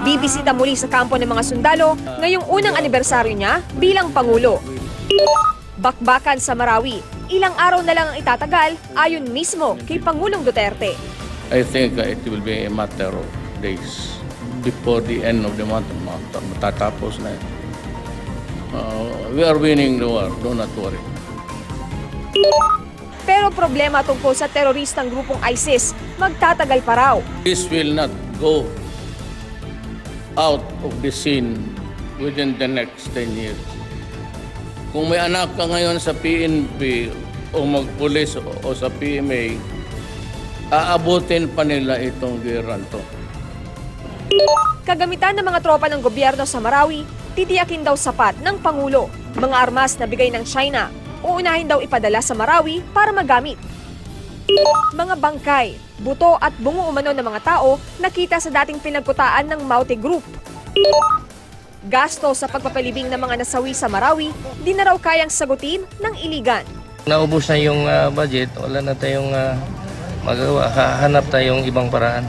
Bibisita muli sa kampo ng mga sundalo ngayong unang anibersaryo niya bilang Pangulo. Bakbakan sa Marawi, ilang araw na lang ang itatagal ayon mismo kay Pangulong Duterte. I think it will be a matter of days before the end of the month. Matatapos na. We are winning the war, do not worry. Pero problema tungkol sa teroristang grupong ISIS, magtatagal pa raw. This will not go out of the scene within the next 10 years. Kung may anak ka ngayon sa PNP o magpulis o sa PMA, aabutin pa nila itong giran to. Kagamitan ng mga tropa ng gobyerno sa Marawi, titiyakin daw sapat ng Pangulo. Mga armas na bigay ng China, uunahin daw ipadala sa Marawi para magamit. Mga bangkay, buto at bungo umano ng mga tao nakita sa dating pinagkutaan ng Maute Group. Gasto sa pagpapalibing ng mga nasawi sa Marawi, di na raw kayang sagutin ng Iligan. Naubos na yung budget, wala na tayong magawa, hahanap tayong ibang paraan.